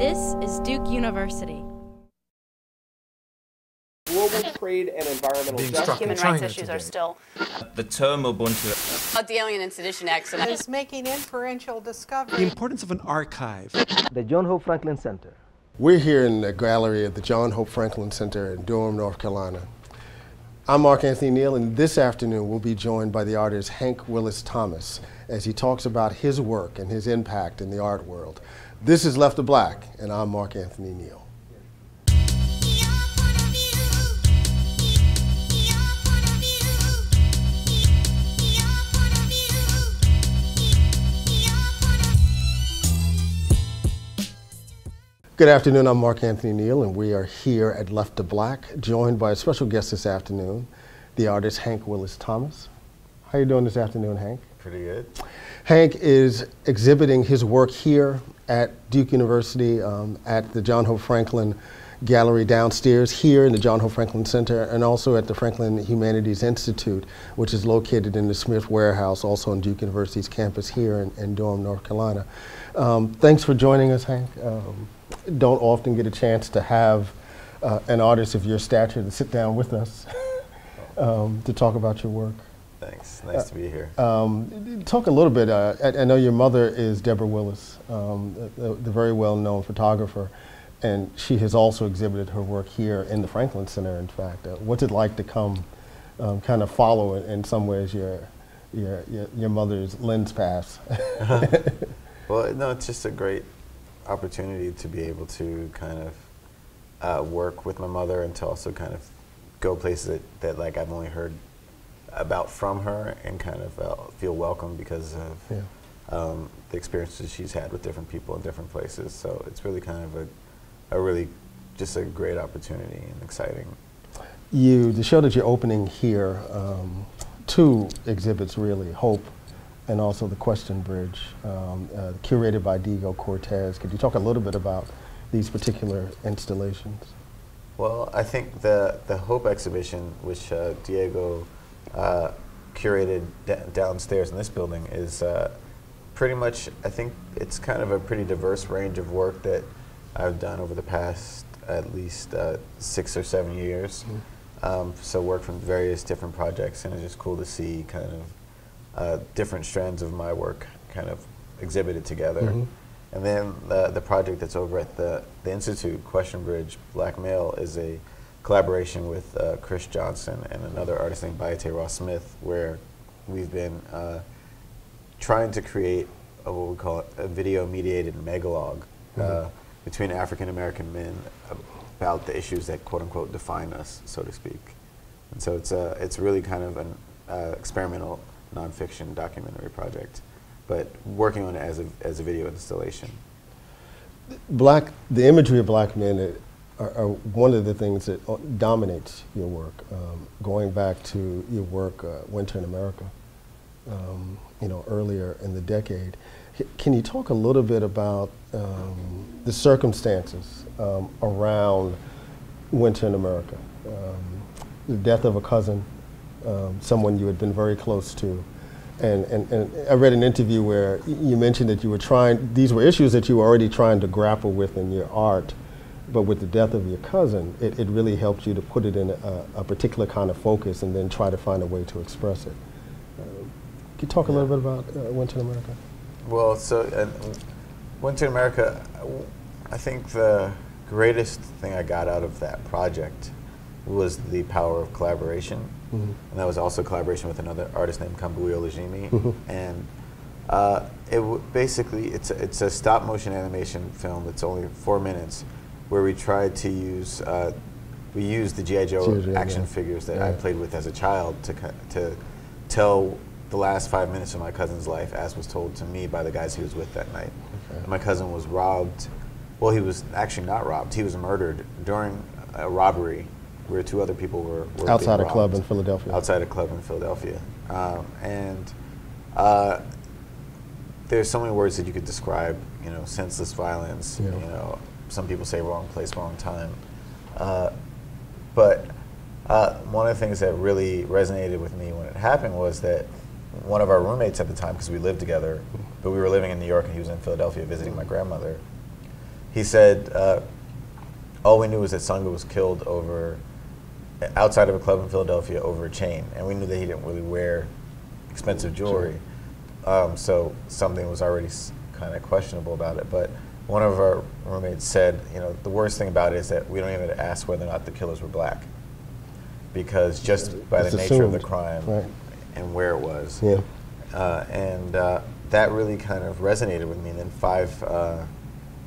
This is Duke University. Global trade and environmental justice. Human rights issues are still. The term Ubuntu. About the Alien and Sedition Acts. Is making inferential discovery. The importance of an archive. The John Hope Franklin Center. We're here in the gallery at the John Hope Franklin Center in Durham, North Carolina. I'm Anthony Neal, and this afternoon we'll be joined by the artist Hank Willis Thomas as he talks about his work and his impact in the art world. This is Left of Black, and I'm Anthony Neal. Good afternoon, I'm Anthony Neal, and we are here at Left of Black, joined by a special guest this afternoon, the artist Hank Willis Thomas. How you doing this afternoon, Hank? Pretty good. Hank is exhibiting his work here at Duke University at the John Hope Franklin Gallery downstairs here in the John Hope Franklin Center, and also at the Franklin Humanities Institute, which is located in the Smith Warehouse, also on Duke University's campus here in Durham, North Carolina. Thanks for joining us, Hank. Don't often get a chance to have an artist of your stature to sit down with us to talk about your work. Thanks. Nice to be here. Talk a little bit. I know your mother is Deborah Willis, the very well-known photographer, and she has also exhibited her work here in the Franklin Center, in fact. What's it like to come kind of follow in some ways your mother's lens paths? Well, no, it's just a great opportunity to be able to kind of work with my mother and to also kind of go places that like I've only heard about from her and kind of feel welcome because of the experiences she's had with different people in different places. So it's really kind of a really just a great opportunity and exciting. The show that you're opening here, two exhibits really, Hope and also the Question Bridge, curated by Diego Cortez. Could you talk a little bit about these particular installations? Well, I think the Hope exhibition, which Diego curated downstairs in this building, is pretty much, I think it's kind of a pretty diverse range of work that I've done over the past at least 6 or 7 years. Mm-hmm. So work from various different projects, and it's just cool to see kind of different strands of my work kind of exhibited together. Mm-hmm. And then the project that's over at the Institute, Question Bridge, Black Male, is a collaboration with Chris Johnson and another artist named Bayate Ross Smith, where we've been trying to create what we call a video-mediated megalogue between African-American men about the issues that quote-unquote define us, so to speak. And so it's really kind of an experimental nonfiction documentary project, but working on it as a video installation. The imagery of black men are one of the things that dominates your work. Going back to your work, Winter in America, earlier in the decade. Can you talk a little bit about the circumstances around Winter in America? The death of a cousin, someone you had been very close to. And I read an interview where you mentioned that you were these were issues that you were already trying to grapple with in your art, but with the death of your cousin, it really helped you to put it in a particular kind of focus and then try to find a way to express it. Can you talk a little bit about Winter in America? Well, so Winter in America, I think the greatest thing I got out of that project was the power of collaboration. Mm-hmm. And that was also collaboration with another artist named Kambuyo Lajimi. Mm-hmm. And basically, it's a stop motion animation film that's only 4 minutes, where we tried to use we used the G.I. Joe action figures that I played with as a child to tell the last 5 minutes of my cousin's life as was told to me by the guys he was with that night. Okay. My cousin was robbed. Well, he was actually not robbed. He was murdered during a robbery where 2 other people were outside a club in Philadelphia. Outside a club in Philadelphia. There's so many words that you could describe, senseless violence, some people say wrong place, wrong time. But one of the things that really resonated with me when it happened was that one of our roommates at the time, because we lived together, but we were living in New York and he was in Philadelphia visiting my grandmother, he said, all we knew was that Sunga was killed outside of a club in Philadelphia over a chain, and we knew that he didn't really wear expensive jewelry. So something was already kind of questionable about it. But one of our roommates said, the worst thing about it is that we don't even ask whether or not the killers were black, because just by the nature of the crime and where it was. And that really kind of resonated with me. And then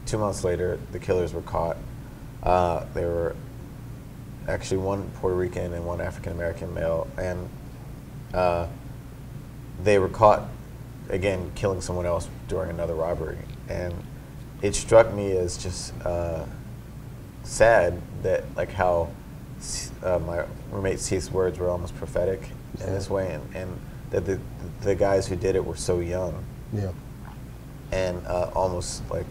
2 months later, the killers were caught. There were actually one Puerto Rican and one African-American male, and they were caught, again, killing someone else during another robbery. And it struck me as just sad that, like, how my roommate Seth's words were almost prophetic in this way, and that the guys who did it were so young. And almost like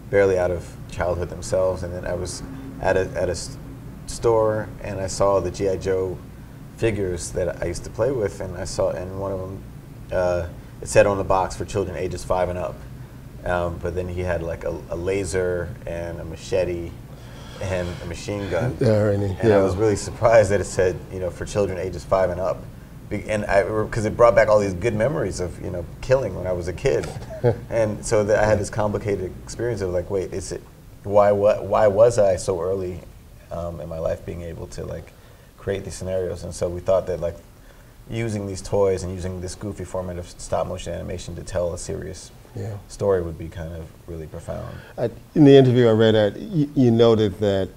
barely out of childhood themselves. And then I was at a store, and I saw the G.I. Joe figures that I used to play with, and I saw, and one of them, it said on the box for children ages 5 and up, but then he had like a laser and a machete and a machine gun, and I was really surprised that it said, for children ages 5 and up, and because it brought back all these good memories of killing when I was a kid, and so I had this complicated experience of like, wait, why was I so early in my life being able to like create these scenarios? And so we thought that like using these toys and using this goofy format of stop motion animation to tell a serious story would be kind of really profound. In the interview I read at, you noted that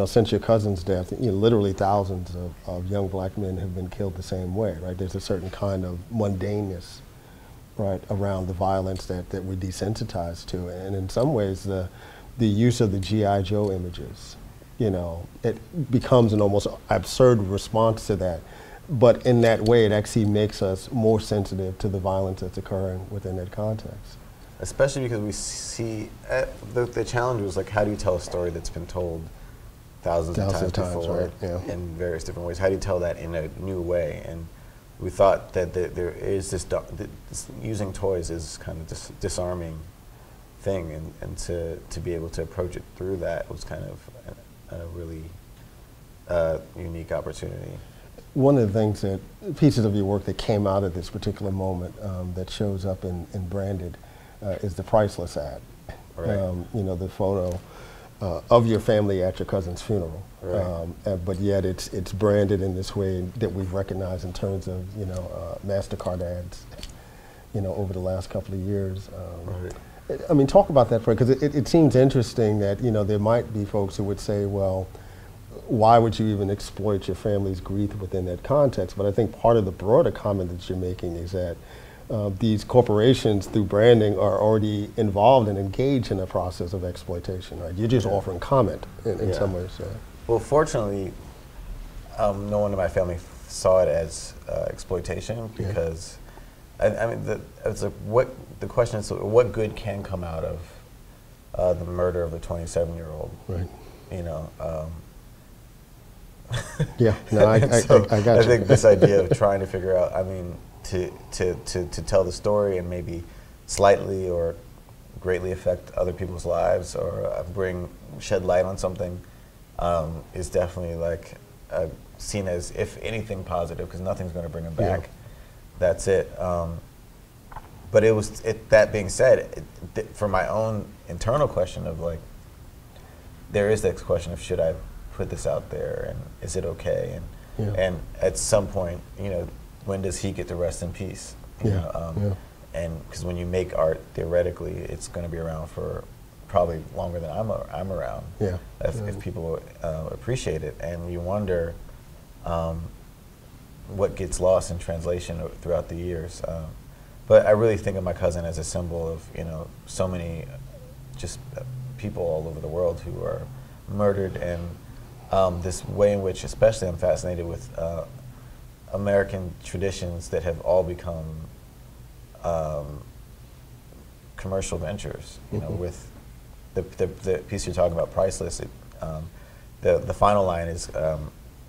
since your cousin's death, literally thousands of young black men have been killed the same way, right? There's a certain kind of mundaneness, right, around the violence that we're desensitized to, and in some ways the use of the G.I. Joe images, it becomes an almost absurd response to that. But in that way, it actually makes us more sensitive to the violence that's occurring within that context. Especially because we see, the challenge was like, how do you tell a story that's been told thousands of times before, in various different ways? How do you tell that in a new way? And we thought that there is this using toys is kind of this disarming thing, and to be able to approach it through that was kind of a really unique opportunity. One of the things that, pieces of your work that came out of this particular moment that shows up in Branded is the Priceless ad. The photo of your family at your cousin's funeral. But yet it's branded in this way that we've recognized in terms of, MasterCard ads, over the last couple of years. I mean, talk about that for, because it seems interesting that, there might be folks who would say, well, why would you even exploit your family's grief within that context? But I think part of the broader comment that you're making is that these corporations, through branding, are already involved and engaged in a process of exploitation, right? You're just offering comment in some ways. Well, fortunately, no one in my family saw it as exploitation, because I mean, it's like, the question is, what good can come out of the murder of a 27-year-old? Right. I got you. I think this idea of trying to figure out, I mean, to tell the story and maybe slightly or greatly affect other people's lives, or shed light on something, is definitely like seen as, if anything, positive, because nothing's going to bring them back. That's it. But that being said, for my own internal question of like, there is this question of, should I put this out there, and is it okay? And at some point, when does he get to rest in peace? And because when you make art, theoretically, it's going to be around for probably longer than I'm around. If people appreciate it, and you wonder what gets lost in translation throughout the years. But I really think of my cousin as a symbol of so many just people all over the world who are murdered, and this way in which, especially, I'm fascinated with American traditions that have all become commercial ventures. With the piece you're talking about, Priceless. The final line is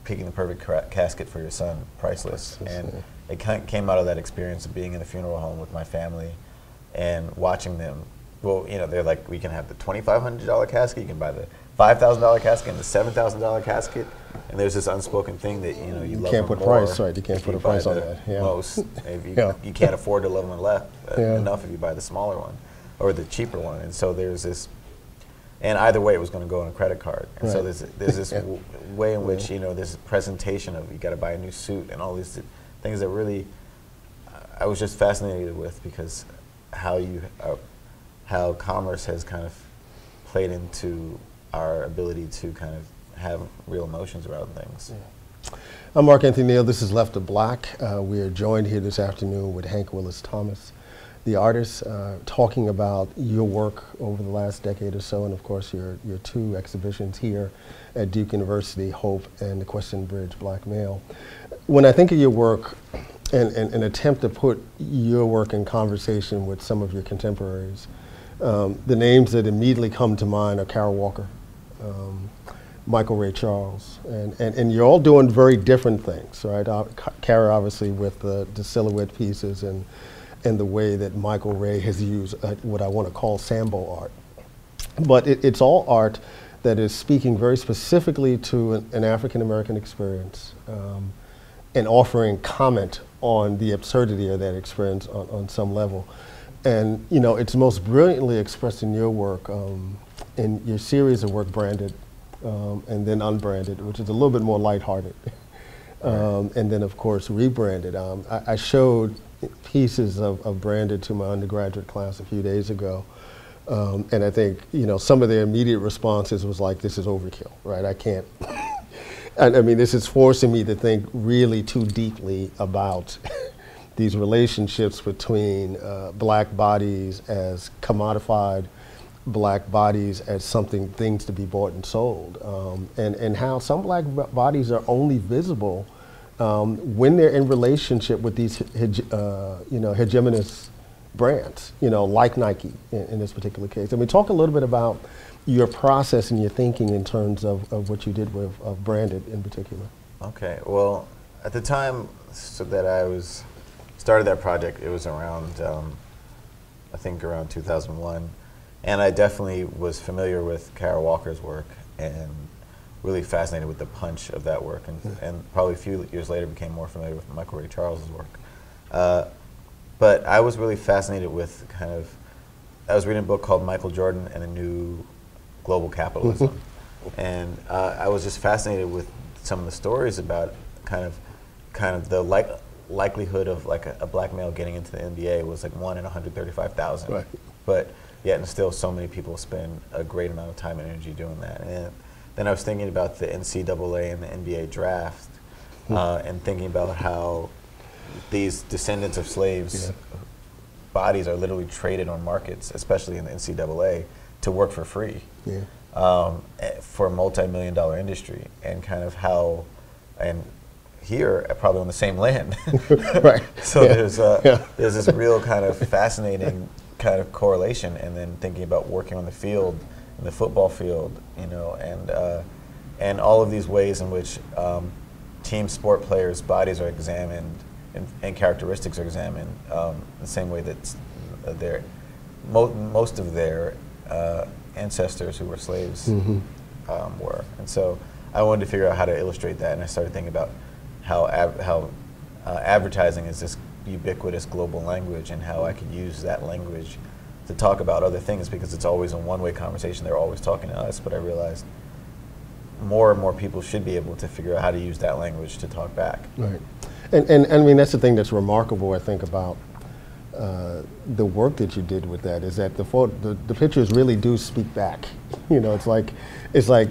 picking the perfect casket for your son, priceless. And it came out of that experience of being in a funeral home with my family and watching them well, you know, they're like, we can have the $2,500 casket, you can buy the $5,000 casket and the $7,000 casket, and there's this unspoken thing that, you know, you love can't them put more price, right? You can't if put you a price buy on the that. Yeah. Most, if you, Yeah. you can't afford to love them Yeah. enough if you buy the smaller one or the cheaper one, and so there's this, and either way it was going to go on a credit card, and so Right. there's this Yeah. way in which, you know, there's a presentation of you got to buy a new suit and all these things that really I was just fascinated with, because how commerce has kind of played into our ability to kind of have real emotions around things. Yeah. I'm Anthony Neal. This is Left of Black. We are joined here this afternoon with Willis Thomas, the artist, talking about your work over the last decade or so, and of course your two exhibitions here at Duke University, Hope and the Question Bridge Black Male. When I think of your work and attempt to put your work in conversation with some of your contemporaries, the names that immediately come to mind are Kara Walker, Michael Ray Charles, and you're all doing very different things, right? Kara obviously with the silhouette pieces and the way that Michael Ray has used what I want to call Sambo art. But it's all art that is speaking very specifically to an African-American experience and offering comment on the absurdity of that experience on some level. And you know, it's most brilliantly expressed in your work, in your series of work, Branded, and then Unbranded, which is a little bit more lighthearted. And then of course, Rebranded. I showed pieces of Branded to my undergraduate class a few days ago. And I think, you know, some of their immediate responses was like, this is overkill, right? I can't. And I mean, this is forcing me to think really too deeply about these relationships between black bodies as commodified, black bodies as things to be bought and sold, and how some black bodies are only visible when they're in relationship with these hegemonous brands, you know, like Nike in this particular case. I mean, talk a little bit about your process and your thinking in terms of what you did with Branded in particular. Okay, well, at the time that I started that project, it was around, I think around 2001, and I definitely was familiar with Kara Walker's work and really fascinated with the punch of that work, and probably a few years later became more familiar with Michael Ray Charles's work. But I was really fascinated with I was reading a book called Michael Jordan and a New Global Capitalism. And I was just fascinated with some of the stories about kind of the likelihood of like a black male getting into the NBA was like 1 in 135,000. Right. But yet and still so many people spend a great amount of time and energy doing that. And then I was thinking about the NCAA and the NBA draft and thinking about how these descendants of slaves bodies are literally traded on markets, especially in the NCAA, to work for free for a multi-million-dollar industry, and kind of how, and here probably on the same land. Right. So there's this real kind of fascinating kind of correlation, and then thinking about working on the field, in the football field, you know, and all of these ways in which team sport players' bodies are examined and characteristics are examined the same way that most of their ancestors who were slaves were. And so I wanted to figure out how to illustrate that, and I started thinking about how advertising is this ubiquitous global language, and how I could use that language to talk about other things, because it's always a one-way conversation. They're always talking to us, but I realized more and more people should be able to figure out how to use that language to talk back. Right. And I mean, that's the thing that's remarkable, I think, about the work that you did with that, is that the pictures really do speak back. You know, it's like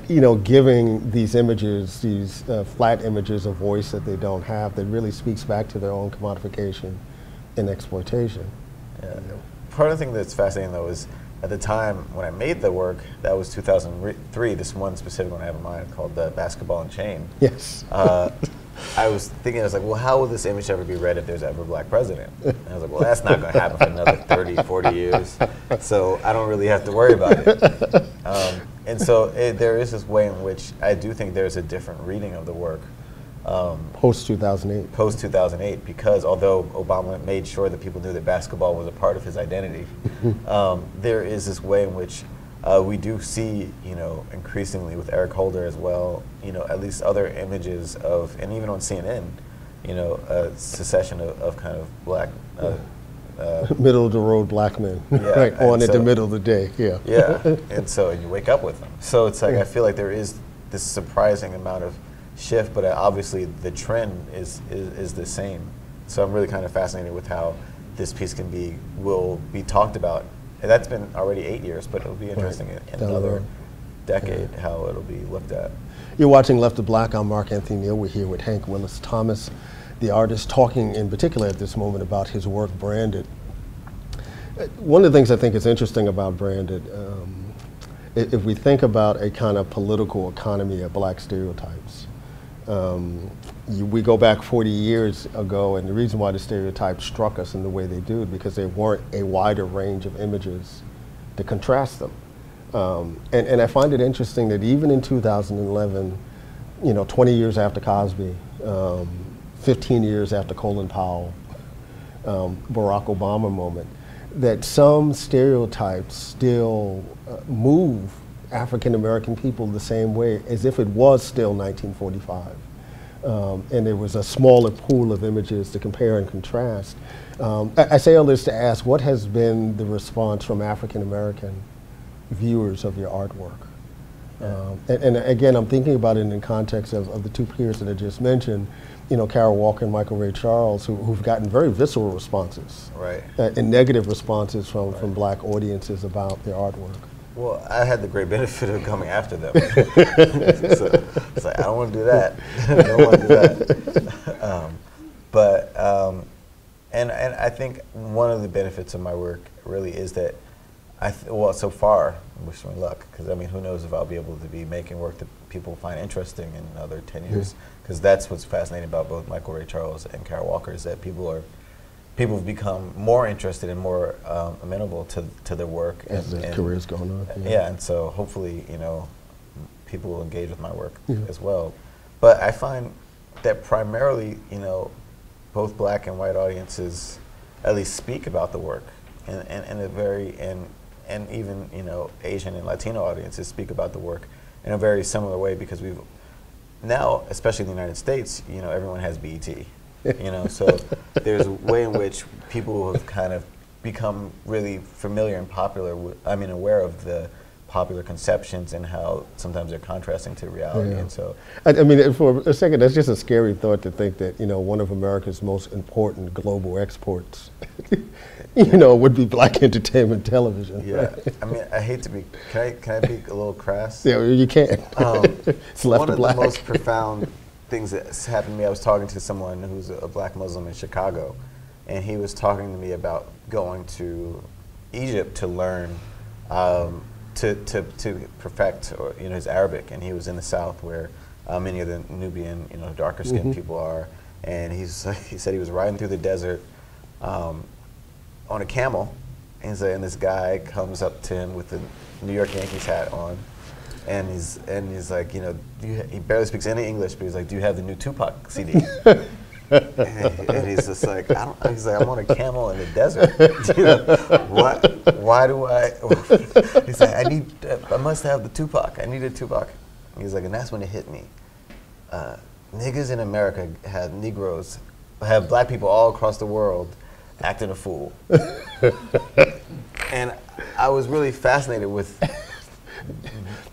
you know, giving these images, these flat images, a voice that they don't have, that really speaks back to their own commodification and exploitation. Yeah. Part of the thing that's fascinating, though, is at the time when I made the work, that was 2003. This one specific one I have in mind called the Basketball and Chain. Yes. I was thinking, I was like, well, how will this image ever be read if there's ever a black president? And I was like, well, that's not going to happen for another 30, 40 years, so I don't really have to worry about it. And so there is this way in which I do think there's a different reading of the work Post 2008. Post 2008, because although Obama made sure that people knew that basketball was a part of his identity, there is this way in which we do see, increasingly with Eric Holder as well, at least other images of, and even on CNN, a secession of kind of black. Middle of the road black men, yeah, right? On so, at the middle of the day, yeah. Yeah, and so you wake up with them. So it's like I feel like there is this surprising amount of shift, but obviously the trend is the same. So I'm really kind of fascinated with how this piece will be talked about. And that's been already 8 years, but it'll be interesting in another decade how it'll be looked at. You're watching Left of Black. I'm Mark Anthony Neal. We're here with Hank Willis Thomas, the artist, talking in particular at this moment about his work, Branded. One of the things I think is interesting about Branded, if we think about a kind of political economy of black stereotypes, we go back 40 years ago, and the reason why the stereotypes struck us in the way they do is because there weren't a wider range of images to contrast them. And I find it interesting that even in 2011, 20 years after Cosby, 15 years after Colin Powell, Barack Obama moment, that some stereotypes still move African American people the same way as if it was still 1945. And there was a smaller pool of images to compare and contrast. I say all this to ask, what has been the response from African American viewers of your artwork? And again, I'm thinking about it in the context of the two peers that I just mentioned, Carol Walker and Michael Ray Charles, who've gotten very visceral responses, right, and negative responses from black audiences about their artwork. Well, I had the great benefit of coming after them. So it's like, I don't want to do that. I don't want to do that. And I think one of the benefits of my work really is that so far, wish me luck, because who knows if I'll be able to be making work that people find interesting in another 10 years, because that's what's fascinating about both Michael Ray Charles and Carol Walker, is that people have become more interested and more amenable to their work as their careers going on. Yeah, and so hopefully, people will engage with my work as well. But I find that primarily, both black and white audiences at least speak about the work, and even Asian and Latino audiences speak about the work in a very similar way, because we've now, especially in the United States, everyone has BET. So there's a way in which people have kind of become really familiar and aware of the popular conceptions and how sometimes they're contrasting to reality. Yeah. And so, for a second, that's just a scary thought to think that one of America's most important global exports, would be black entertainment television. Yeah, I hate to be. Can I be a little crass? Yeah, you can. It's left to black. One of the most profound things that's happened to me, I was talking to someone who's a black Muslim in Chicago, and he was talking to me about going to Egypt to learn, to perfect his Arabic, and he was in the South where many of the Nubian, darker skinned people are, and he said he was riding through the desert on a camel, and this guy comes up to him with the New York Yankees hat on. And he's like, he barely speaks any English, but he's like, do you have the new Tupac CD? and he's just like, he's like, I'm on a camel in the desert. Why do I? He's like, I must have the Tupac. I need a Tupac. He's like, and that's when it hit me. Niggas in America have black people all across the world acting a fool. And I was really fascinated with.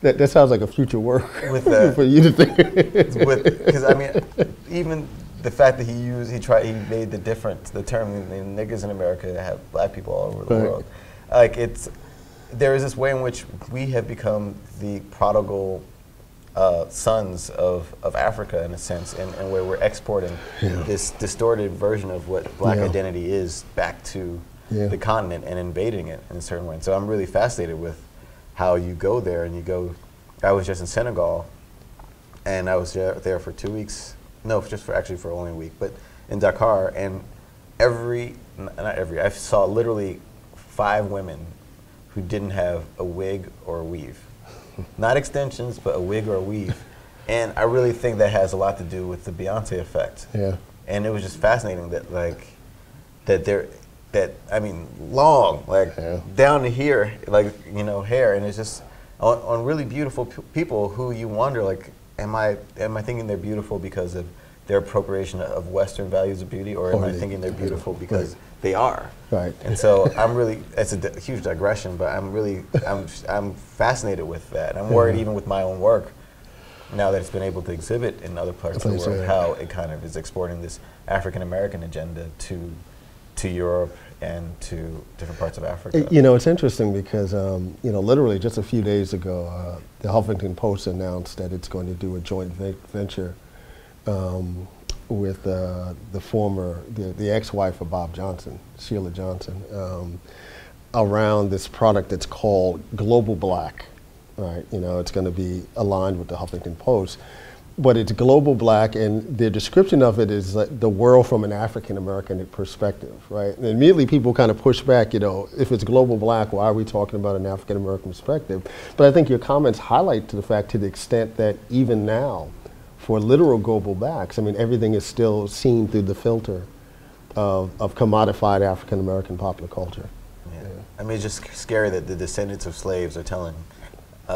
That sounds like a future work for you to think. Because even the fact that he made the term niggas in America have black people all over the world. There is this way in which we have become the prodigal sons of Africa in a sense, and where we're exporting this distorted version of what black identity is back to the continent and invading it in a certain way. And so I'm really fascinated with how you go there, and I was just in Senegal, and I was there for 2 weeks. No, for only a week, but in Dakar, and I saw literally 5 women who didn't have a wig or a weave. Not extensions, but a wig or a weave. And I really think that has a lot to do with the Beyonce effect. Yeah. And it was just fascinating that I mean, long, like down to here, like, you know, hair, and it's just on really beautiful people who you wonder, like, am I thinking they're beautiful because of their appropriation of Western values of beauty, or am I thinking they're beautiful because they are? Right. And so I'm really, it's a huge digression, but I'm fascinated with that. I'm worried even with my own work, now that it's been able to exhibit in other parts of the world, how it kind of is exporting this African American agenda to Europe and to different parts of Africa. You know, it's interesting because, you know, literally just a few days ago, the Huffington Post announced that it's going to do a joint venture with the ex-wife of Bob Johnson, Sheila Johnson, around this product that's called Global Black. Right, you know, it's going to be aligned with the Huffington Post, but it's Global Black, and the description of it is like the world from an African American perspective, right? And immediately people kind of push back, you know, if it's Global Black, why are we talking about an African American perspective? But I think your comments highlight to the fact, to the extent that even now, for literal Global Blacks, I mean, everything is still seen through the filter of commodified African American popular culture. Yeah. I mean, it's just scary that the descendants of slaves are telling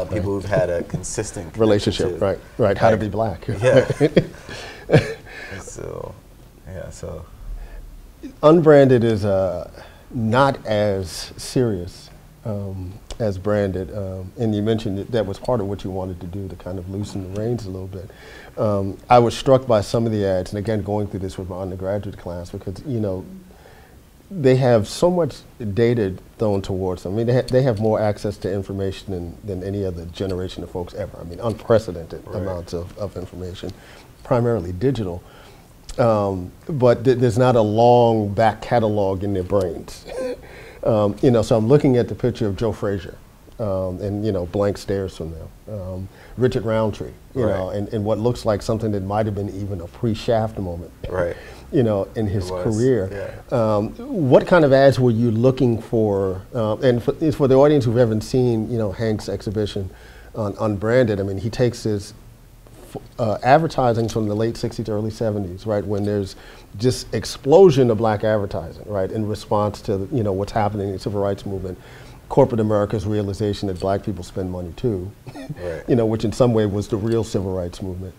people who've had a consistent relationship, right, how to be black. Yeah. So Unbranded is not as serious as Branded, and you mentioned that was part of what you wanted to do, to kind of loosen the reins a little bit. I was struck by some of the ads, and again, going through this with my undergraduate class, because, you know, they have so much data thrown towards them. I mean, they have more access to information than any other generation of folks ever. I mean, unprecedented amounts of information, primarily digital. But there's not a long back catalog in their brains. You know, so I'm looking at the picture of Joe Frazier, and, you know, blank stares from them. Richard Roundtree, you know, and what looks like something that might have been even a pre-Shaft moment. Right. You know, in his career. Yeah. What kind of ads were you looking for? And for the audience who haven't seen, you know, Hank's exhibition on Unbranded, I mean, he takes his advertising from the late 60s, early 70s, right, when there's just explosion of black advertising, right, in response to, you know, what's happening in the civil rights movement. Corporate America's realization that black people spend money too, you know, which in some way was the real civil rights movement.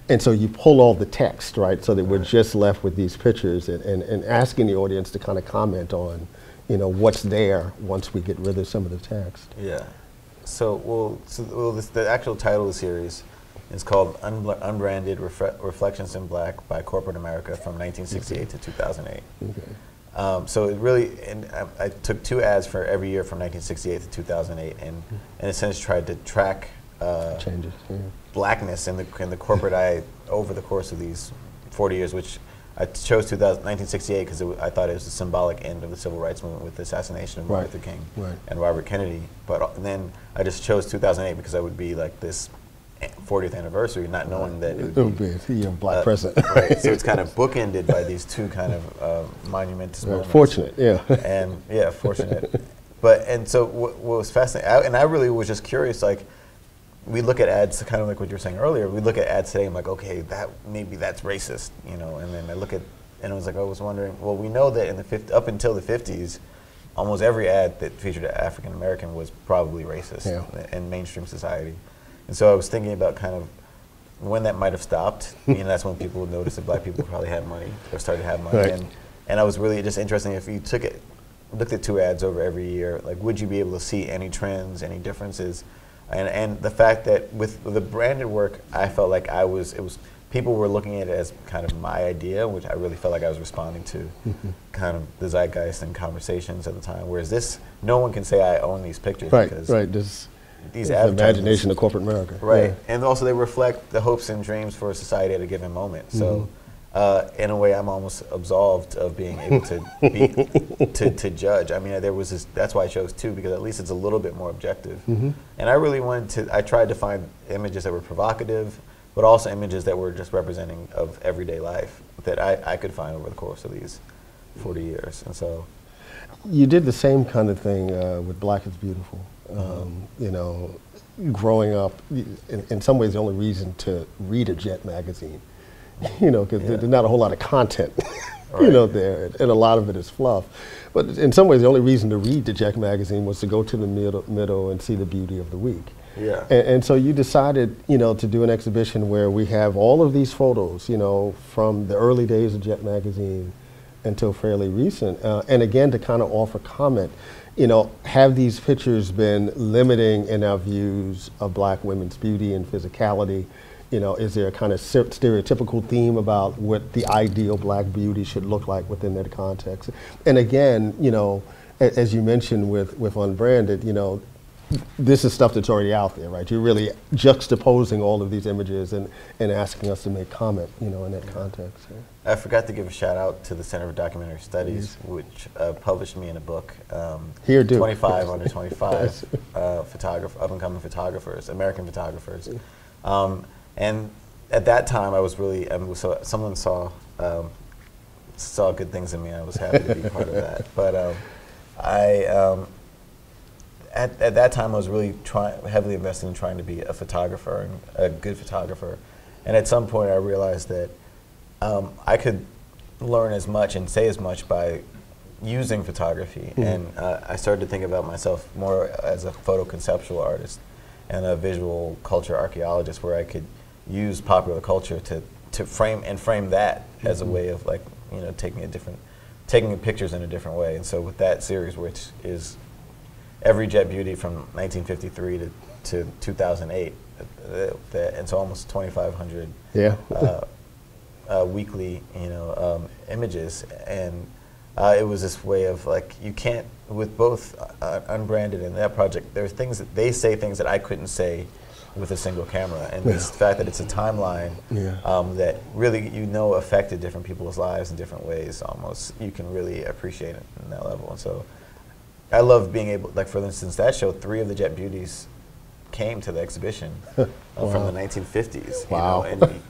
And so you pull all the text, right, so that we're just left with these pictures, and asking the audience to kind of comment on, you know, what's there once we get rid of some of the text. Yeah. So, the actual title of the series is called Unbranded Reflections in Black by Corporate America from 1968 to 2008. Okay. So it really, and I took 2 ads for every year from 1968 to 2008, and in a sense tried to track changes, blackness in the corporate eye over the course of these 40 years, which I chose 1968 because I thought it was the symbolic end of the civil rights movement with the assassination of Martin Luther King and Robert Kennedy. But then I just chose 2008 because that would be like this 40th anniversary, not knowing that it would be a year of black president. Right. So it's kind of bookended by these 2 kind of monumentous moments. Fortunate, yeah. And yeah, fortunate. And so what was fascinating, I really was just curious, like, we look at ads, kind of like what you were saying earlier, we look at ads today and I'm like, okay, maybe that's racist, you know, and then I look at, and I was wondering, well, we know that in the up until the 50s, almost every ad that featured an African American was probably racist in mainstream society. And so I was thinking about kind of when that might have stopped. You know, that's when people noticed that black people probably had money, or started to have money. And I was really just interested, if you looked at 2 ads over every year, like, would you be able to see any trends, any differences? And the fact that with the branded work, I felt like people were looking at it as kind of my idea, which I really felt like I was responding to kind of the zeitgeist and conversations at the time. Whereas this, no one can say I own these pictures because these the imagination of corporate America. Right, and also they reflect the hopes and dreams for a society at a given moment. So in a way, I'm almost absolved of being able to judge. I mean, that's why I chose 2, because at least it's a little bit more objective. And I really I tried to find images that were provocative, but also images that were just representing of everyday life that I could find over the course of these 40 years. And so You did the same kind of thing with Black is Beautiful. You know, growing up, in some ways the only reason to read a Jet magazine, you know, because there's not a whole lot of content, you know, there, and a lot of it is fluff. But in some ways the only reason to read the Jet magazine was to go to the middle and see the beauty of the week. Yeah. And so you decided, you know, to do an exhibition where we have all of these photos, you know, from the early days of Jet magazine until fairly recent, and again to kind of offer comment. You know, have these pictures been limiting in our views of Black women's beauty and physicality? You know, is there a kind of stereotypical theme about what the ideal Black beauty should look like within that context? And again, you know, as you mentioned with Unbranded, you know, this is stuff that's already out there, right? You're really juxtaposing all of these images and asking us to make comment, you know, in that context. I forgot to give a shout out to the Center for Documentary Studies, which published me in a book, Here, do. 25 under 25 up-and-coming photographers, American photographers. And at that time, I was really, so someone saw good things in me. I was happy to be part of that. But at that time, I was really heavily invested in trying to be a photographer, and a good photographer. And at some point, I realized that I could learn as much and say as much by using photography. And I started to think about myself more as a photoconceptual artist and a visual culture archaeologist, where I could use popular culture to frame that as a way of, like, you know, taking pictures in a different way. And so with that series, which is every Jet beauty from 1953 to 2008, and so almost 2,500 weekly, you know, images, and it was this way of, like, you can't, with both Unbranded and that project, there's things that they say things that I couldn't say with a single camera, and this fact that it's a timeline that really, you know, affected different people's lives in different ways, almost, you can really appreciate it in that level. And so I love being able, like, for instance, that show, 3 of the Jet beauties came to the exhibition from the 1950s. Wow. You know, and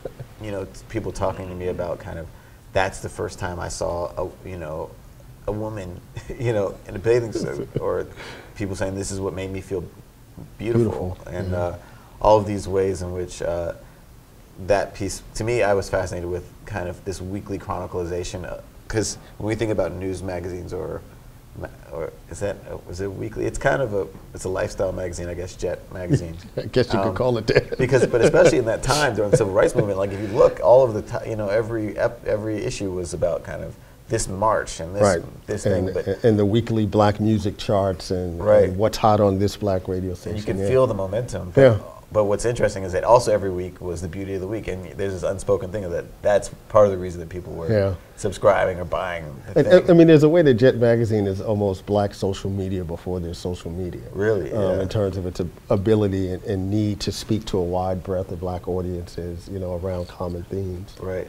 you know, people talking to me about kind of, that's the first time I saw a woman, you know, in a bathing suit, or people saying this is what made me feel beautiful. And all of these ways in which that piece, to me, I was fascinated with kind of this weekly chronicalization, because when we think about news magazines or is it weekly? It's kind of it's a lifestyle magazine, I guess, Jet magazine. I guess you could call it that. But especially in that time during the Civil Rights Movement, like, if you look, all of the, you know, every issue was about kind of this march and this thing. And the weekly Black music charts and what's hot on this Black radio station. And you can feel the momentum. But what's interesting is that also every week was the beauty of the week, and there's this unspoken thing of that's part of the reason that people were subscribing or buying the thing. I mean, there's a way that Jet magazine is almost Black social media before there's social media. Really, in terms of its ability and need to speak to a wide breadth of Black audiences, you know, around common themes. Right,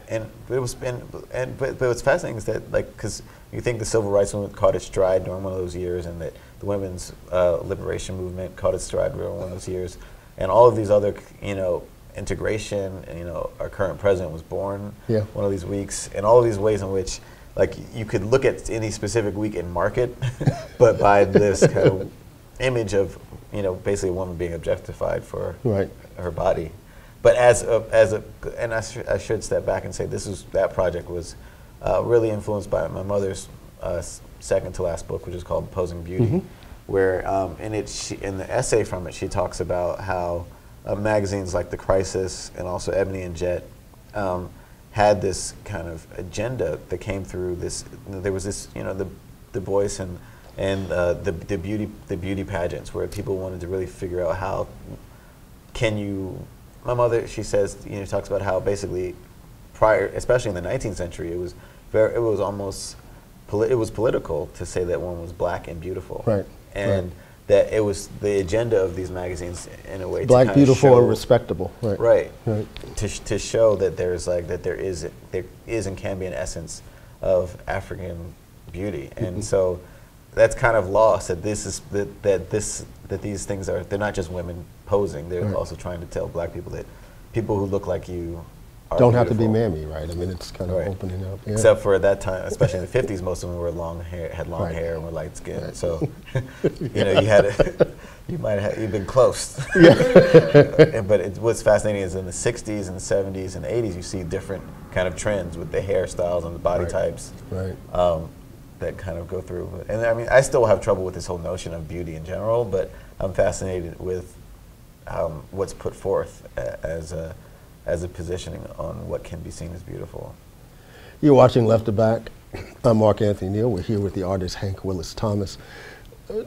but what's fascinating is that, like, because you think the Civil Rights Movement caught its stride during one of those years, and that the women's liberation movement caught its stride during one of those years. And all of these other, you know, integration, and, you know, our current president was born one of these weeks, and all of these ways in which, like, you could look at any specific week and mark it, but by this kind of image of, you know, basically a woman being objectified for her body. But and I should step back and say that project was really influenced by my mother's second to last book, which is called Posing Beauty. Where in the essay from it, she talks about how magazines like The Crisis and also Ebony and Jet had this kind of agenda that came through this. There was this, you know, the Voice and the beauty pageants, where people wanted to really figure out how can you. My mother, she says, you know, talks about how basically prior, especially in the 19th century, it was political to say that one was Black and beautiful. And that it was the agenda of these magazines, in a way, Black, to beautiful, show, and respectable. To show that there is and can be an essence of African beauty, and so that's kind of lost. That these things they're not just women posing. They're also trying to tell Black people that people who look like you are don't have to be beautiful. mammy, right? I mean, it's kind of Right. opening up. Yeah. Except for at that time, especially in the 50s, most of them were long hair, had long hair and were light skinned. Right. So, you know, you might have, you've been close. But what's fascinating is in the 60s and the 70s and the 80s, you see different kind of trends with the hairstyles and the body types. Right. That kind of go through. And I mean, I still have trouble with this whole notion of beauty in general, but I'm fascinated with what's put forth as a positioning on what can be seen as beautiful. You're watching Left to Back. I'm Mark Anthony Neal. We're here with the artist Hank Willis Thomas.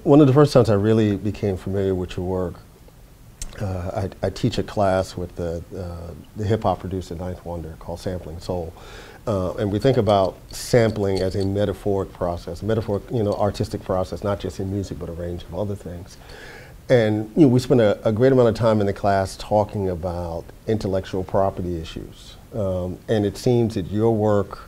One of the first times I really became familiar with your work, I teach a class with the hip-hop producer Ninth Wonder called Sampling Soul. And we think about sampling as a metaphoric process, artistic process, not just in music, but a range of other things. And we spent a great amount of time in the class talking about intellectual property issues. And it seems that your work,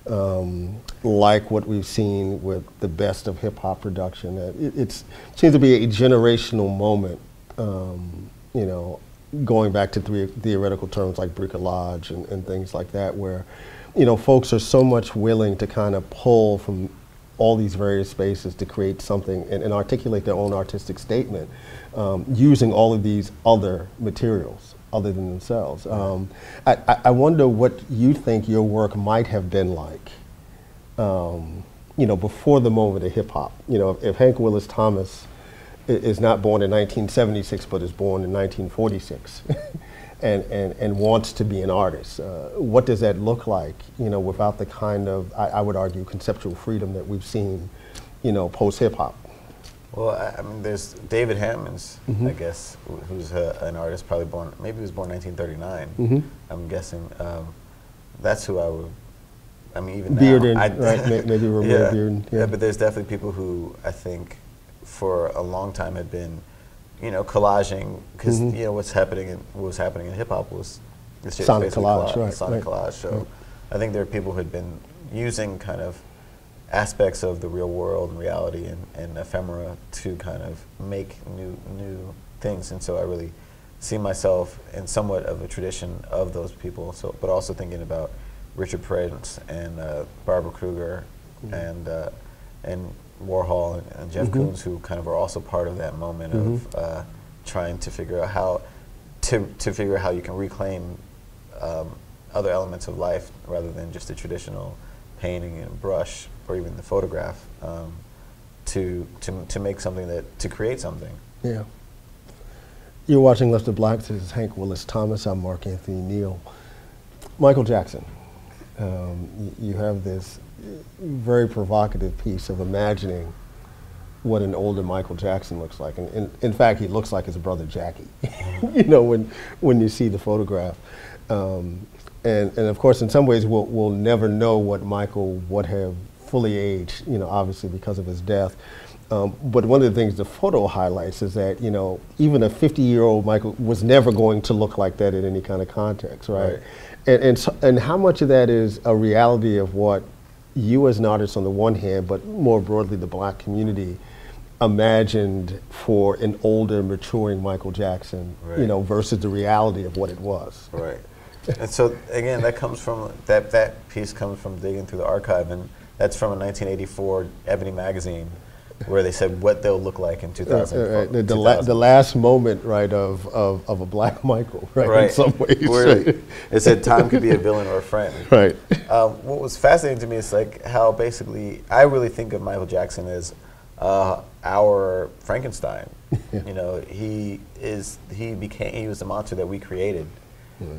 like what we've seen with the best of hip hop production, it seems to be a generational moment, going back to theoretical terms like bricolage and things like that, where, folks are so much willing to kind of pull from all these various spaces to create something and articulate their own artistic statement using all of these other materials other than themselves. I wonder what you think your work might have been like, before the moment of hip hop. If Hank Willis Thomas is not born in 1976 but is born in 1946 and wants to be an artist, what does that look like, without the kind of, I would argue, conceptual freedom that we've seen, post-hip-hop? Well, I mean, there's David Hammonds, I guess, who's an artist probably born, maybe he was born 1939, I'm guessing. That's who I would, I mean, even Bearded, now. right, maybe remove beard. Yeah, but there's definitely people who I think for a long time had been, collaging, because what was happening in hip hop was it's just sonic basically collage, right? Sonic collage. So I think there are people who had been using kind of aspects of the real world and reality and ephemera to kind of make new things. And so I really see myself in somewhat of a tradition of those people. So, but also thinking about Richard Prince and Barbara Kruger and Warhol and Jeff Koons, who kind of are also part of that moment of trying to figure out how you can reclaim other elements of life rather than just the traditional painting and brush or even the photograph, to make something to create something. Yeah. You're watching Left to Black. This is Hank Willis Thomas. I'm Mark Anthony Neal. Michael Jackson. You have this very provocative piece of imagining what an older Michael Jackson looks like, and in fact, he looks like his brother Jackie. When you see the photograph, and of course, in some ways, we'll never know what Michael would have fully aged. Obviously because of his death. But one of the things the photo highlights is that even a 50-year-old Michael was never going to look like that in any kind of context, right? And how much of that is a reality of what you as an artist on the one hand, but more broadly the black community, imagined for an older, maturing Michael Jackson, versus the reality of what it was. Right. And so again, that comes from that piece comes from digging through the archive, and that's from a 1984 Ebony magazine, where they said what they'll look like in 2000. The last moment, right, of a black Michael, right, in some ways. Where it said time could be a villain or a friend. Right. What was fascinating to me is like how basically I really think of Michael Jackson as our Frankenstein. He was the monster that we created.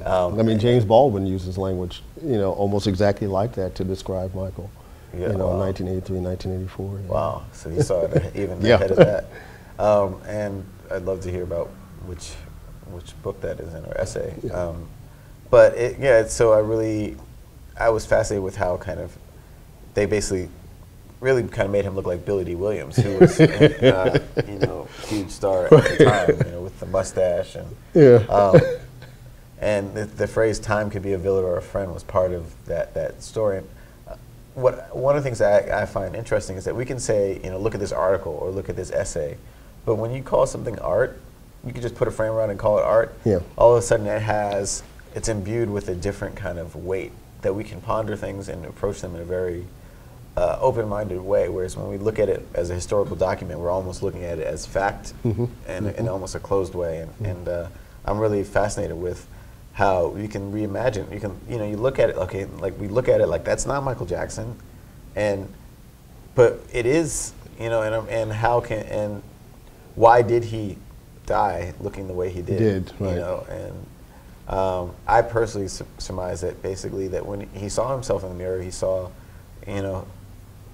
I mean, James Baldwin uses language, almost exactly like that to describe Michael. In 1983, 1984. Yeah. Wow, so you saw it even ahead of that. And I'd love to hear about which book that is in, or essay. Yeah. So I was fascinated with how kind of they basically really kind of made him look like Billy D. Williams, who was huge star at the time, with the mustache and the phrase "time could be a villain or a friend" was part of that story. One of the things that I find interesting is that we can say, look at this article or look at this essay, but when you call something art, you can just put a frame around and call it art. Yeah. All of a sudden, it has it's imbued with a different kind of weight that we can ponder things and approach them in a very open-minded way. Whereas when we look at it as a historical document, we're almost looking at it as fact and in almost a closed way. And I'm really fascinated with how you can reimagine. You can, you look at it, okay, like we look at it like that's not Michael Jackson, but it is, and how can, and why did he die looking the way he did? Right. And I personally surmise that basically that when he saw himself in the mirror, he saw, an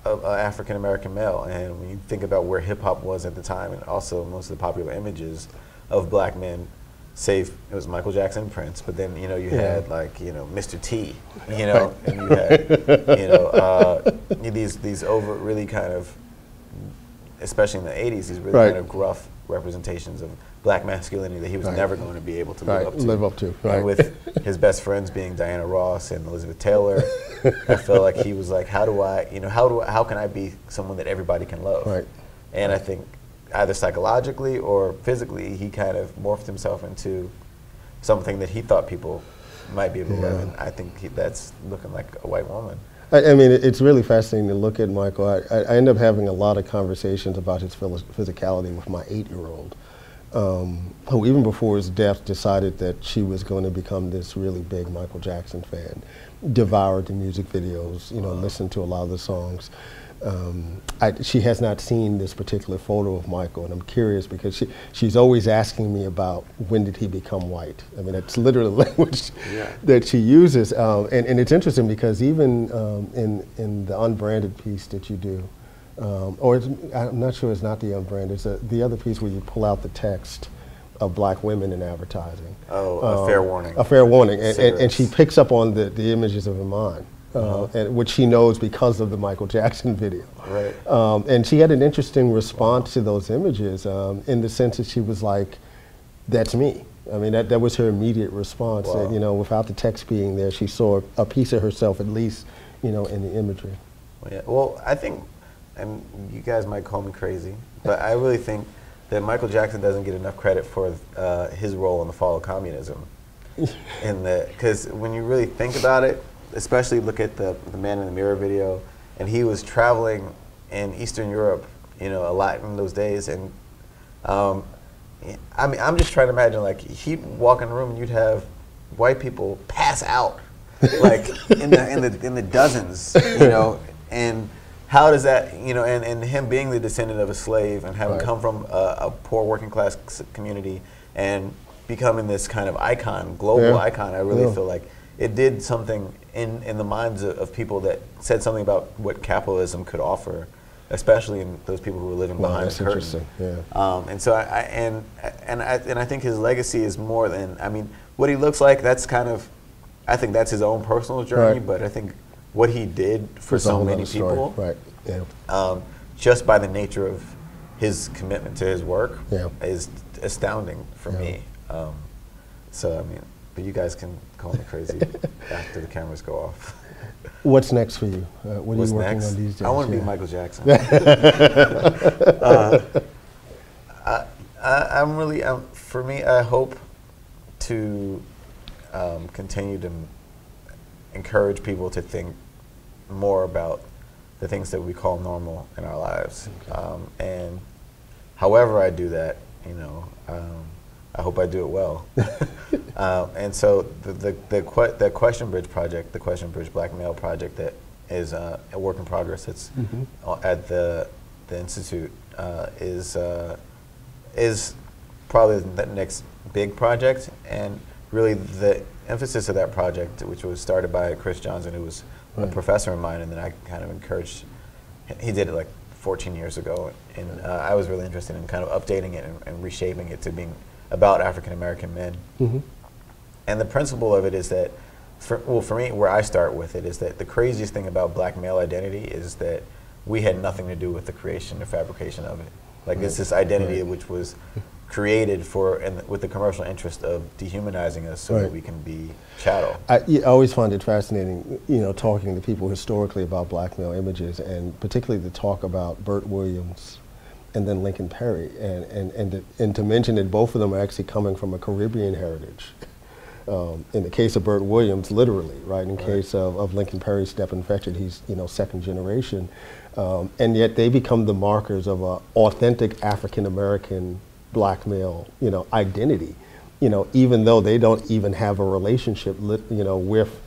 African American male. And when you think about where hip hop was at the time, and also most of the popular images of black men, save it was Michael Jackson and Prince, but then you had like Mr. T, and you had these over really kind of, especially in the '80s, these really kind of gruff representations of black masculinity that he was never going to be able to live up to. And with his best friends being Diana Ross and Elizabeth Taylor, I felt like he was like, how can I be someone that everybody can love? And I think either psychologically or physically, he kind of morphed himself into something that he thought people might be able to love. And I think that's looking like a white woman. I mean, it's really fascinating to look at Michael. I end up having a lot of conversations about his physicality with my 8-year-old, who even before his death decided that she was going to become this really big Michael Jackson fan, devoured the music videos, listened to a lot of the songs. She has not seen this particular photo of Michael, and I'm curious because she's always asking me about when did he become white. I mean, it's literally language that she uses, and it's interesting because even in the Unbranded piece that you do, I'm not sure it's not the Unbranded, it's the other piece where you pull out the text of black women in advertising. A fair warning. A fair warning, and she picks up on the images of Iman. And which she knows because of the Michael Jackson video. And she had an interesting response to those images in the sense that she was like, that's me. I mean, that was her immediate response. That, without the text being there, she saw a piece of herself, at least, in the imagery. Well, I think, and you guys might call me crazy, but I really think that Michael Jackson doesn't get enough credit for his role in the fall of communism. Because when you really think about it, especially look at the Man in the Mirror video, and he was traveling in Eastern Europe, a lot in those days, and I mean, I'm just trying to imagine, like, he'd walk in the room and you'd have white people pass out, like in the dozens, and how does that, and him being the descendant of a slave and having come from a poor working class community and becoming this kind of icon, global icon, I really feel like it did something in the minds of people that said something about what capitalism could offer, especially in those people who were living behind the curtain. And so I think his legacy is more than, I mean, what he looks like, that's kind of, I think that's his own personal journey, but I think what he did for so many people, just by the nature of his commitment to his work, is astounding for me. So, I mean, but you guys can call me crazy after the cameras go off. What's next for you? What are you working on these days? I want to be Michael Jackson. I'm really, for me, I hope to continue to encourage people to think more about the things that we call normal in our lives. And however I do that, I hope I do it well. And so the Question Bridge project, the Question Bridge Black Male project, that is a work in progress. It's at the Institute, is probably the next big project. And really the emphasis of that project, which was started by Chris Johnson, who was a professor of mine, and then I kind of encouraged, he did it like 14 years ago, and I was really interested in kind of updating it and reshaping it to being about African American men. And the principle of it is that, for me, where I start with it is that the craziest thing about black male identity is that we had nothing to do with the creation or fabrication of it. Like it's this identity which was created with the commercial interest of dehumanizing us so that we can be chattel. I always find it fascinating, talking to people historically about black male images, and particularly to talk about Burt Williams and then Lincoln Perry, and to mention that both of them are actually coming from a Caribbean heritage. In the case of Bert Williams, literally, right? In case of Lincoln Perry, Stephen Fetchit, he's, you know, second generation. And yet they become the markers of an authentic African-American black male, you know, identity, you know, even though they don't even have a relationship, you know, with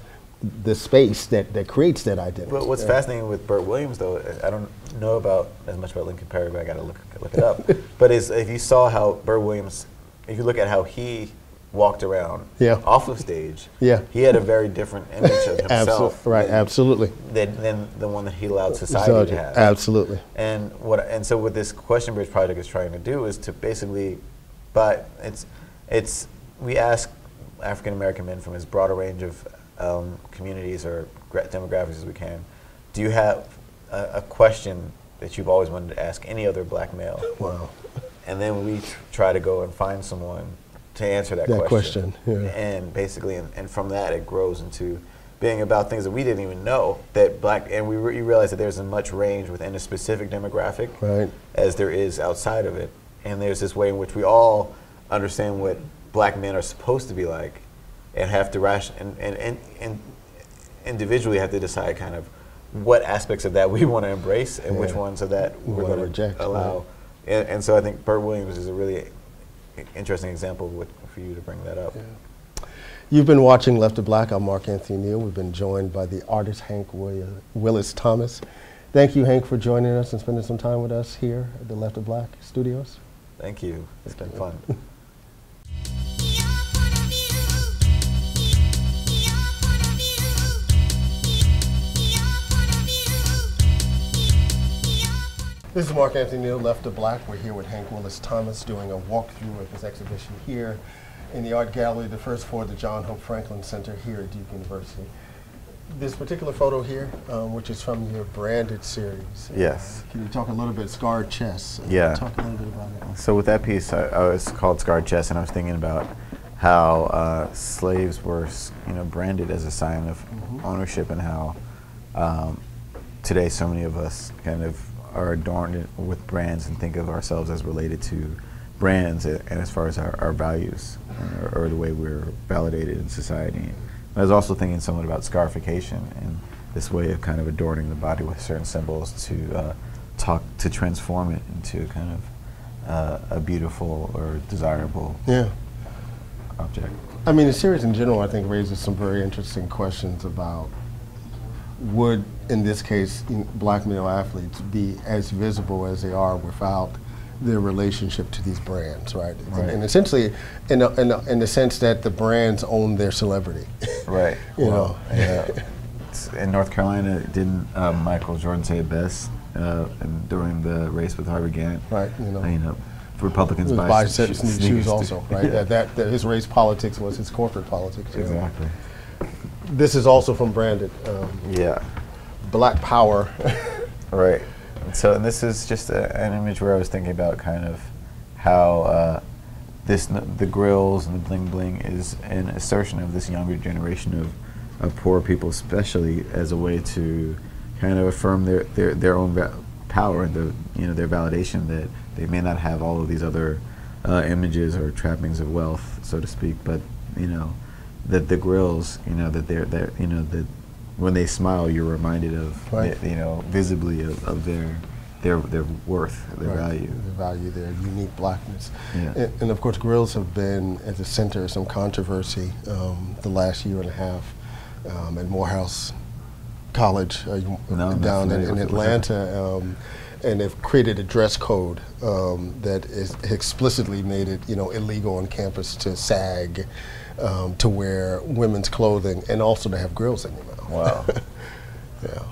the space that creates that identity. But what's fascinating with Bert Williams, though, I don't know about as much about Lincoln Perry, but I got to look it up. But if you saw how Bert Williams, if you look at how he walked around off of stage, he had a very different image of himself. Absolutely. Than the one that he allowed society to have. Absolutely. And so what this Question Bridge project is trying to do is to basically, but we ask African American men from as broad a range of communities or demographics as we can. Do you have a question that you've always wanted to ask any other black male? Wow. And then we try to go and find someone to answer that question. And basically, and from that it grows into being about things that we didn't even know that and you realize that there's as much range within a specific demographic as there is outside of it. And there's this way in which we all understand what black men are supposed to be like, and have to and individually have to decide kind of what aspects of that we want to embrace and which ones of that we're going to reject, allow. And so I think Bert Williams is a really interesting example for you to bring that up. You've been watching Left of Black. I'm Mark Anthony Neal. We've been joined by the artist Hank Willis Thomas. Thank you, Hank, for joining us and spending some time with us here at the Left of Black studios. Thank you. It's been fun. This is Mark Anthony Neal, Left of Black. We're here with Hank Willis Thomas doing a walkthrough of his exhibition here in the art gallery, the first floor of the John Hope Franklin Center here at Duke University. This particular photo here, which is from your Branded series. Yes. Can you talk a little bit, Scarred Chest? Talk a little bit about it. So with that piece, I was called Scarred Chest, and I was thinking about how slaves were, branded as a sign of ownership, and how today so many of us kind of are adorned with brands and think of ourselves as related to brands, and as far as our values or the way we're validated in society. I was also thinking somewhat about scarification and this way of kind of adorning the body with certain symbols to transform it into kind of a beautiful or desirable object. I mean, the series in general, I think, raises some very interesting questions about would, in this case, black male athletes be as visible as they are without their relationship to these brands, right? And essentially, in the sense that the brands own their celebrity. Right. you know. In North Carolina, didn't Michael Jordan say it best during the race with Harvey Gantt? Right. Republicans buy shoes also, right? that his race politics was his corporate politics. Exactly. This is also from Branded. Black Power. Right. And this is just an image where I was thinking about kind of how the grills and the bling bling is an assertion of this younger generation of poor people, especially as a way to kind of affirm their own power and their validation that they may not have all of these other images or trappings of wealth, so to speak, but that the grills, that when they smile, you're reminded of, visibly of their worth, their value, their unique blackness. And of course, grills have been at the center of some controversy the last year and a half at Morehouse College down in Atlanta. And they've created a dress code that is explicitly made it, illegal on campus to sag, to wear women's clothing, and also to have grills in your mouth. Wow.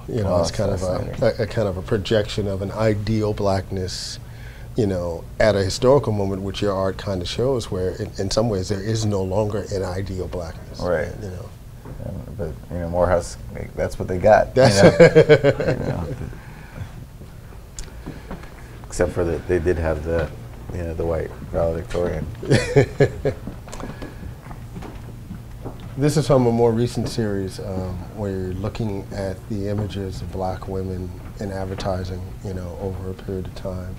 It's kind of a projection of an ideal blackness, at a historical moment, which your art kind of shows, where in some ways there is no longer an ideal blackness. Right. But Morehouse, that's what they got. Except for that, they did have the white valedictorian. This is from a more recent series where you're looking at the images of black women in advertising, over a period of time.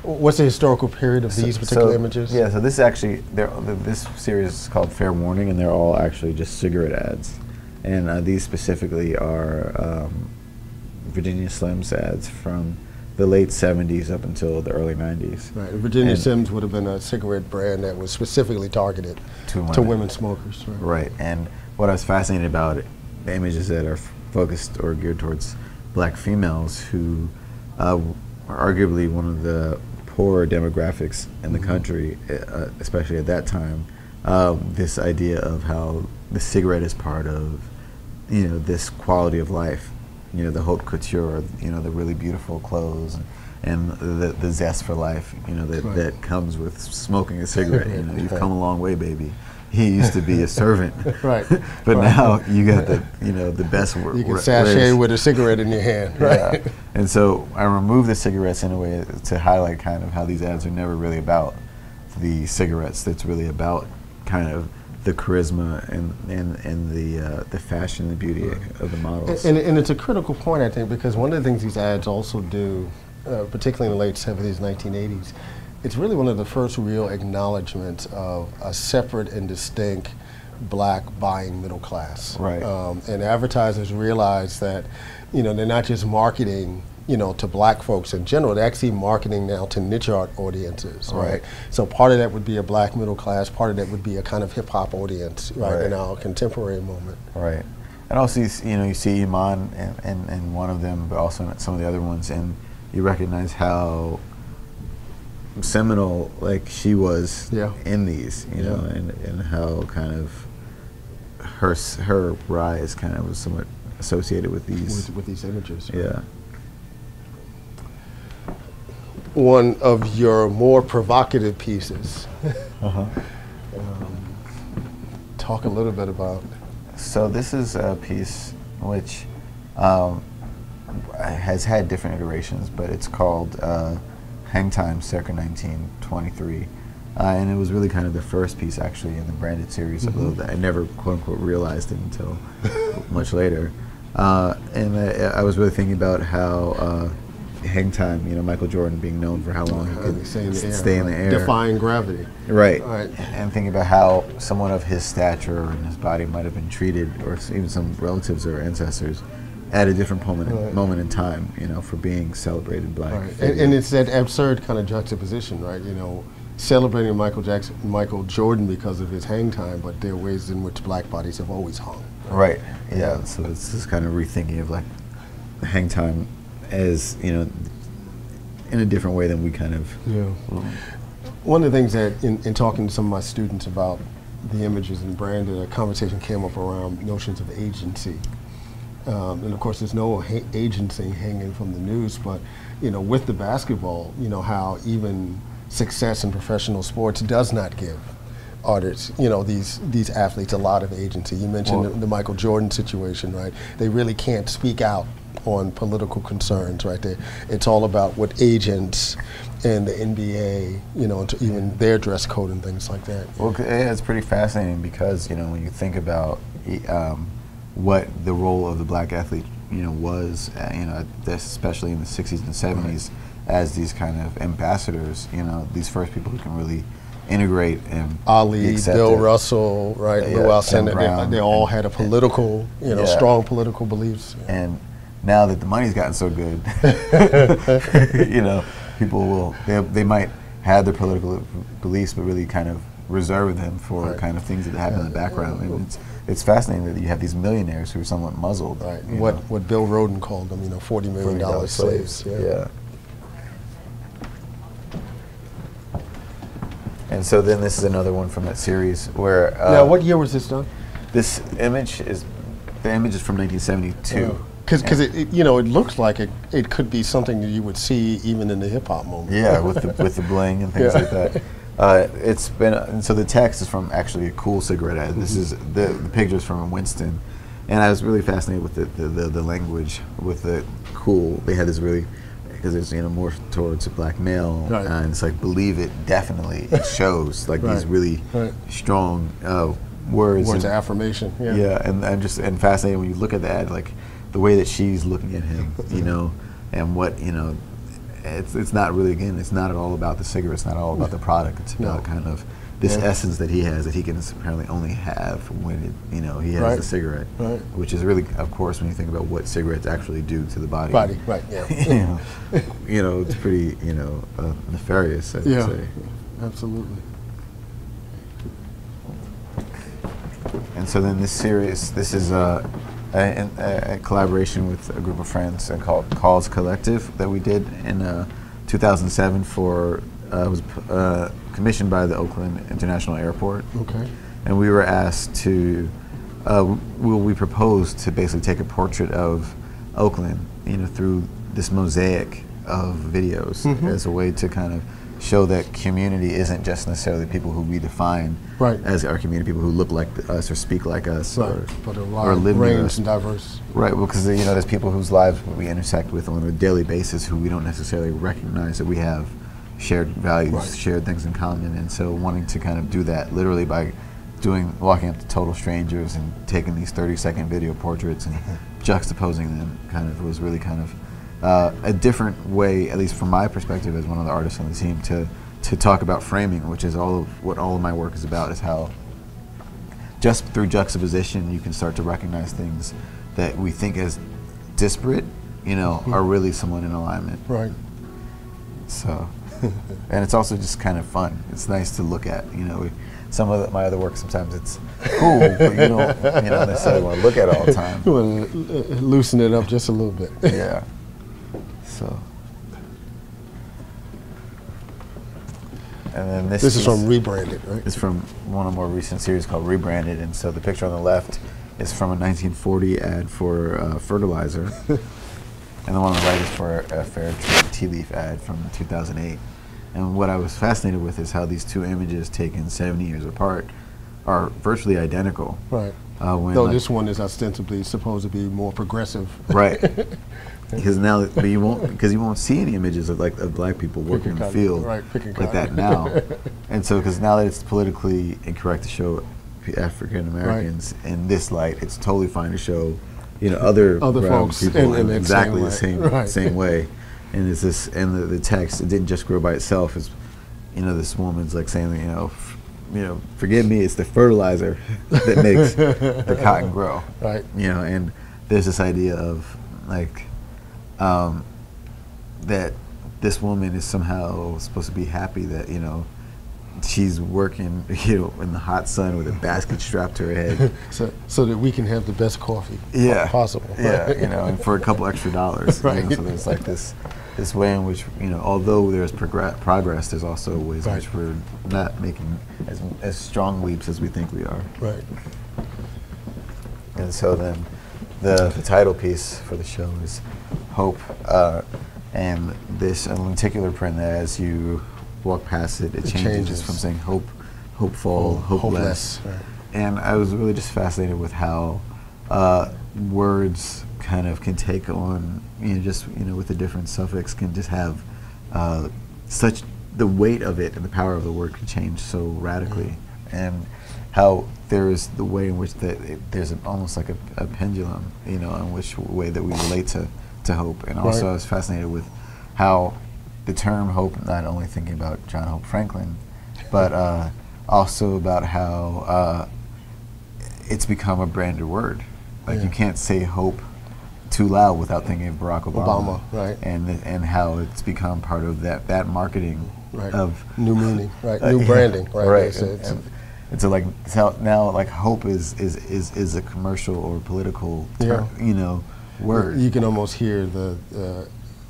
What's the historical period of these particular images? Yeah, so this is actually, this series is called Fair Warning, and they're all actually just cigarette ads. And these specifically are Virginia Slims ads from the late 70s up until the early 90s. Right, Virginia Slims would have been a cigarette brand that was specifically targeted to women smokers. Right, and what I was fascinated about it, the images that are focused or geared towards black females who are arguably one of the poorer demographics in the country, especially at that time. This idea of how the cigarette is part of, you know, this quality of life, you know, the haute couture, you know, the really beautiful clothes, and the zest for life, you know, that comes with smoking a cigarette. You know, you've come a long way, baby. He used to be a servant, right? But now you got the, you know, the best. You can sashay with a cigarette in your hand, right? Yeah. And so I removed the cigarettes in a way to highlight kind of how these ads are never really about the cigarettes. It's really about kind of the charisma and the fashion and the beauty of the models. And it's a critical point, I think, because one of the things these ads also do, particularly in the late 70s, 1980s, it's really one of the first real acknowledgments of a separate and distinct black buying middle class. Right. And advertisers realize that, you know, they're not just marketing, you know, to black folks in general, they're actually marketing now to niche art audiences, right? So part of that would be a black middle class, part of that would be a kind of hip hop audience, right, in our contemporary moment. Right. And also, you know, you see Iman and one of them, but also in some of the other ones, and you recognize how seminal, like, she was in these, you know, and how kind of her rise kind of was somewhat associated with these with these images. Right? Yeah. One of your more provocative pieces. Talk a little bit about. So this is a piece which has had different iterations, but it's called Hang Time circa 1923. And it was really kind of the first piece actually in the Branded series, although I never quote unquote realized it until much later. And I was really thinking about how Hang Time, you know, Michael Jordan being known for how long he could stay in the air. Defying gravity. Right. And thinking about how someone of his stature and his body might have been treated, or even some relatives or ancestors, at a different moment in time, you know, for being celebrated black. And it's that absurd kind of juxtaposition, right? You know, celebrating Michael Jordan because of his hang time, but there are ways in which black bodies have always hung. Right. Yeah. So it's this kind of rethinking of like hang time as, you know, in a different way than we kind of. Yeah. One of the things that in talking to some of my students about the images in Branded, a conversation came up around notions of agency. And of course, there's no agency hanging from the news, but, you know, with the basketball, you know, how even success in professional sports does not give artists, you know, these athletes a lot of agency. You mentioned the Michael Jordan situation, right? They really can't speak out on political concerns, right? It's all about what agents and the NBA, you know, even their dress code and things like that. Well, it's pretty fascinating because, you know, when you think about what the role of the black athlete, you know, was, you know, especially in the 60s and 70s, as these kind of ambassadors, you know, these first people who can really integrate and Ali, Bill Russell, right, Lou Alcindor, they all had a political, you know, strong political beliefs. And now that the money's gotten so good, you know, people they might have their political beliefs, but really kind of reserve them for kind of things that happen in the background. And it's fascinating that you have these millionaires who are somewhat muzzled. Right. What Bill Rhoden called them, you know, $40 million slaves. Yeah. And so then this is another one from that series where. Now, what year was this done? The image is from 1972. Because it you know, it looks like it could be something that you would see even in the hip hop moment. Yeah, with the bling and things like that. It's been, and so the text is from actually a Cool cigarette ad. This is the pictures from Winston, and I was really fascinated with the language with the Cool. They had this really, because it's, you know, more towards a black male, and it's like believe it, definitely. It shows like these really strong words of affirmation. Yeah, and fascinating when you look at the ad, like the way that she's looking at him, you know, and what, you know, it's not really, again, it's not at all about the cigarette. It's not all about the product. It's about kind of this essence that he has that he can apparently only have when it, you know, he has the cigarette, which is really, of course, when you think about what cigarettes actually do to the body. Yeah. You know, it's pretty, you know, nefarious, I'd say. Absolutely. And so then this series, this is a collaboration with a group of friends called Calls Collective that we did in 2007 for, it was commissioned by the Oakland International Airport. Okay. And we were asked to, we proposed to basically take a portrait of Oakland, you know, through this mosaic of videos as a way to kind of show that community isn't just necessarily people who we define as our community, people who look like us or speak like us but a or live range near us. And diverse. Right, well, because, you know, there's people whose lives we intersect with on a daily basis who we don't necessarily recognize that we have shared values, shared things in common, and so wanting to kind of do that literally by walking up to total strangers and taking these 30-second video portraits and juxtaposing them kind of was really kind of a different way, at least from my perspective as one of the artists on the team, to talk about framing, which is what all of my work is about, is how just through juxtaposition you can start to recognize things that we think as disparate, you know, are really somewhat in alignment. Right. So, and it's also just kind of fun. It's nice to look at, you know. Some of my other work, sometimes it's cool, but you don't necessarily want to look at it all the time. You want to loosen it up just a little bit. Yeah. So. And then this is from Rebranded, right? It's from one of the more recent series called Rebranded, and so the picture on the left is from a 1940 ad for fertilizer, and the one on the right is for a Fair Trade tea leaf ad from 2008. And what I was fascinated with is how these two images taken 70 years apart are virtually identical. Right. Though this one is ostensibly supposed to be more progressive. Right. Because now, but you won't see any images of black people working in the field like that now. And so, because now that it's politically incorrect to show African Americans in this light, it's totally fine to show, you know, other folks people in the exactly the same way. And it's this, and the text, it didn't just grow by itself. It's, you know, this woman's like saying, you know, forgive me, it's the fertilizer that makes the cotton grow. Right. You know, and there's this idea of like that this woman is somehow supposed to be happy that, you know, she's working, you know, in the hot sun with a basket strapped to her head, so that we can have the best coffee possible. Yeah, you know, and for a couple extra dollars. You know, so there's like this way in which, you know, although there's progress, there's also ways in which we're not making as strong leaps as we think we are. Right. And so then the title piece for the show is Hope, and this lenticular print, as you walk past it, it changes from saying hope, hopeful, hopeless. Right. And I was really just fascinated with how words kind of can take on, you know, just, you know, with the different suffix can just have such, the weight of it and the power of the word can change so radically. And how there is the way in which there's almost like a pendulum, you know, in which way that we relate to hope. And also I was fascinated with how the term hope, not only thinking about John Hope Franklin, but also about how it's become a branded word. Like you can't say hope too loud without thinking of Barack Obama. Right. And how it's become part of that marketing of new meaning, new branding, right. And so like now like hope is a commercial or political term, you know, word. You can almost hear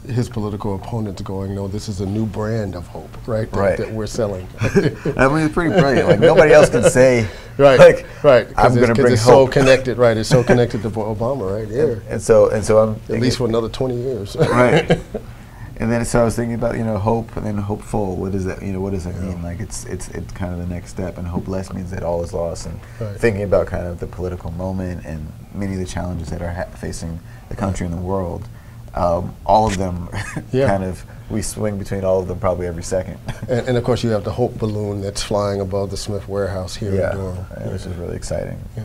his political opponents going, no, this is a new brand of hope, that we're selling. I mean, it's pretty brilliant. Like nobody else can say, right. I'm going to bring it's hope. So connected, it's so connected to Obama, right? Yeah. And so I'm at least for another 20 years. Right. And then so I was thinking about, you know, hope and then hopeful. What does that, you know, what does that mean? Like it's kind of the next step, and hopeless means that all is lost. And thinking about kind of the political moment and many of the challenges that are facing the country and the world. All of them kind of, we swing between all of them probably every second. And of course you have the hope balloon that's flying above the Smith warehouse here in Durham. Which is really exciting. Yeah.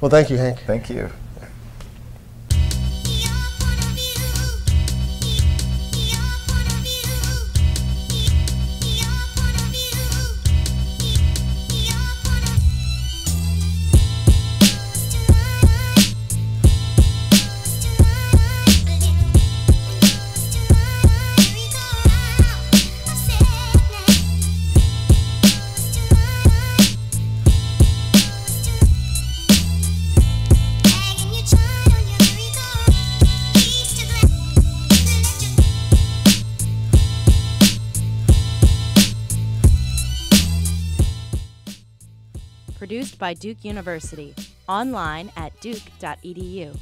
Well, thank you, Hank. Thank you. produced by Duke University, online at duke.edu.